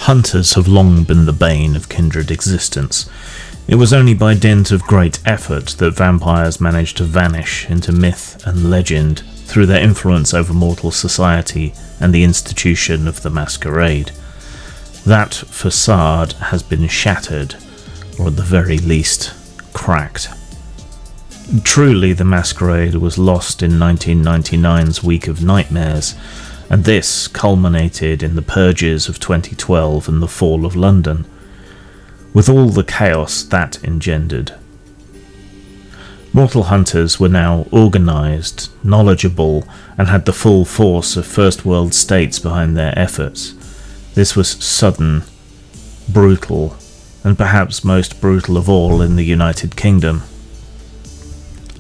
Hunters have long been the bane of kindred existence. It was only by dint of great effort that vampires managed to vanish into myth and legend through their influence over mortal society and the institution of the masquerade. That facade has been shattered, or at the very least, cracked. Truly, the masquerade was lost in 1999's Week of Nightmares, and this culminated in the purges of 2012 and the fall of London, with all the chaos that engendered. Mortal hunters were now organised, knowledgeable, and had the full force of first world states behind their efforts. This was sudden, brutal, and perhaps most brutal of all in the United Kingdom.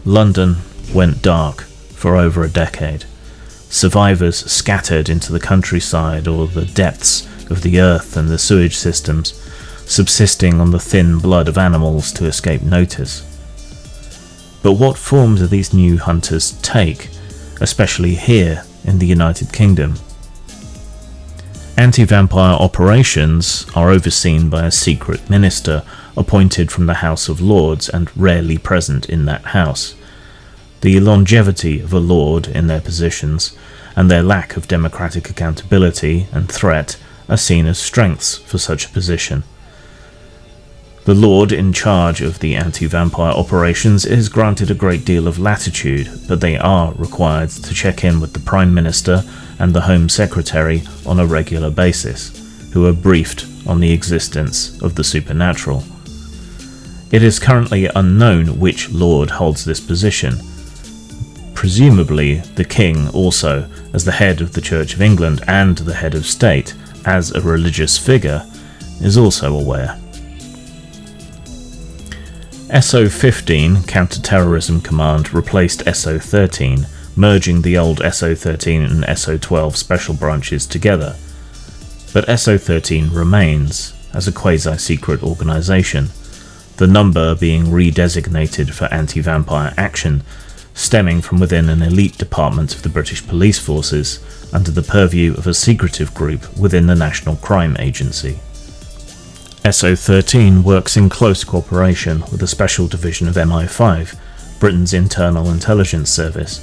London went dark for over a decade. Survivors scattered into the countryside or the depths of the earth and the sewage systems, subsisting on the thin blood of animals to escape notice. But what form do these new hunters take, especially here in the United Kingdom? Anti-vampire operations are overseen by a secret minister appointed from the House of Lords and rarely present in that house. The longevity of a lord in their positions and their lack of democratic accountability and threat are seen as strengths for such a position. The lord in charge of the anti-vampire operations is granted a great deal of latitude, but they are required to check in with the Prime Minister and the Home Secretary on a regular basis, who are briefed on the existence of the supernatural. It is currently unknown which lord holds this position. Presumably the King also, as the head of the Church of England and the head of state, as a religious figure, is also aware. SO-15 Counter-Terrorism Command replaced SO-13, merging the old SO-13 and SO-12 special branches together. But SO-13 remains as a quasi-secret organisation, the number being redesignated for anti-vampire action, stemming from within an elite department of the British Police Forces under the purview of a secretive group within the National Crime Agency. SO-13 works in close cooperation with a special division of MI5, Britain's internal intelligence service,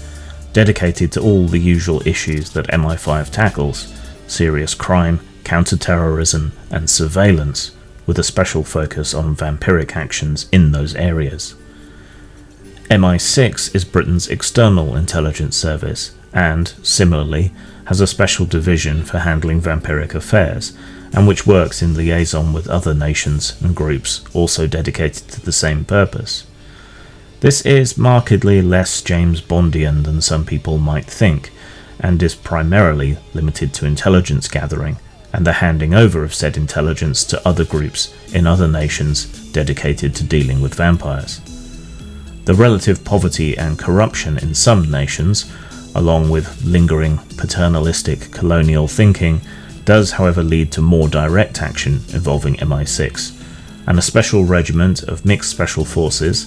dedicated to all the usual issues that MI5 tackles: serious crime, counter-terrorism and surveillance, with a special focus on vampiric actions in those areas. MI6 is Britain's external intelligence service and, similarly, has a special division for handling vampiric affairs, and which works in liaison with other nations and groups also dedicated to the same purpose. This is markedly less James Bondian than some people might think, and is primarily limited to intelligence gathering and the handing over of said intelligence to other groups in other nations dedicated to dealing with vampires. The relative poverty and corruption in some nations, along with lingering paternalistic colonial thinking, does however lead to more direct action involving MI6, and a special regiment of mixed special forces,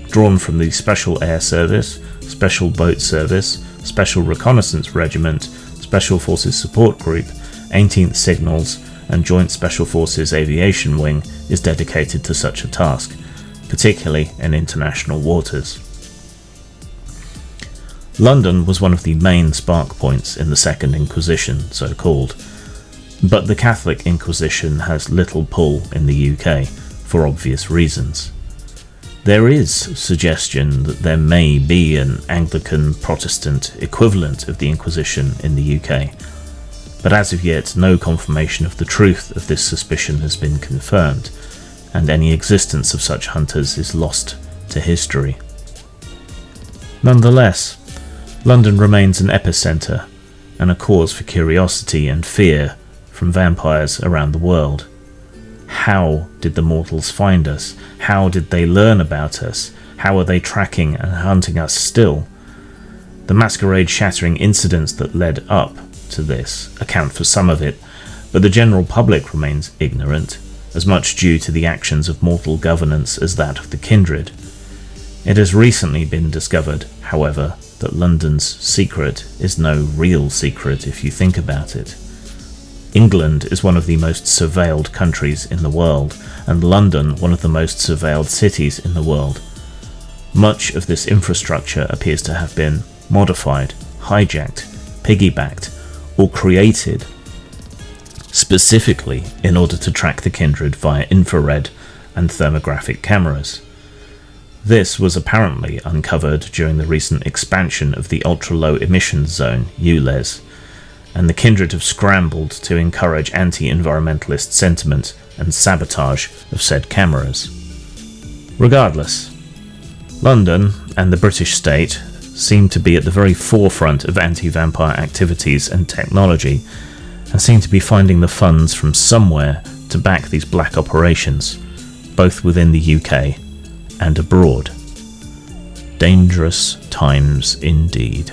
drawn from the Special Air Service, Special Boat Service, Special Reconnaissance Regiment, Special Forces Support Group, 18th Signals, and Joint Special Forces Aviation Wing, is dedicated to such a task, particularly in international waters. London was one of the main spark points in the Second Inquisition, so called, but the Catholic Inquisition has little pull in the UK, for obvious reasons. There is suggestion that there may be an Anglican Protestant equivalent of the Inquisition in the UK, but as of yet no confirmation of the truth of this suspicion has been confirmed, and any existence of such hunters is lost to history. Nonetheless, London remains an epicentre and a cause for curiosity and fear from vampires around the world. How did the mortals find us? How did they learn about us? How are they tracking and hunting us still? The masquerade-shattering incidents that led up to this account for some of it, but the general public remains ignorant, as much due to the actions of mortal governance as that of the kindred. It has recently been discovered, however, that London's secret is no real secret if you think about it. England is one of the most surveilled countries in the world, and London one of the most surveilled cities in the world. Much of this infrastructure appears to have been modified, hijacked, piggybacked, or created specifically in order to track the kindred via infrared and thermographic cameras. This was apparently uncovered during the recent expansion of the ultra-low emissions zone, ULEZ, and the kindred have scrambled to encourage anti-environmentalist sentiment and sabotage of said cameras. Regardless, London and the British state seem to be at the very forefront of anti-vampire activities and technology, and seem to be finding the funds from somewhere to back these black operations, both within the UK and abroad. Dangerous times indeed.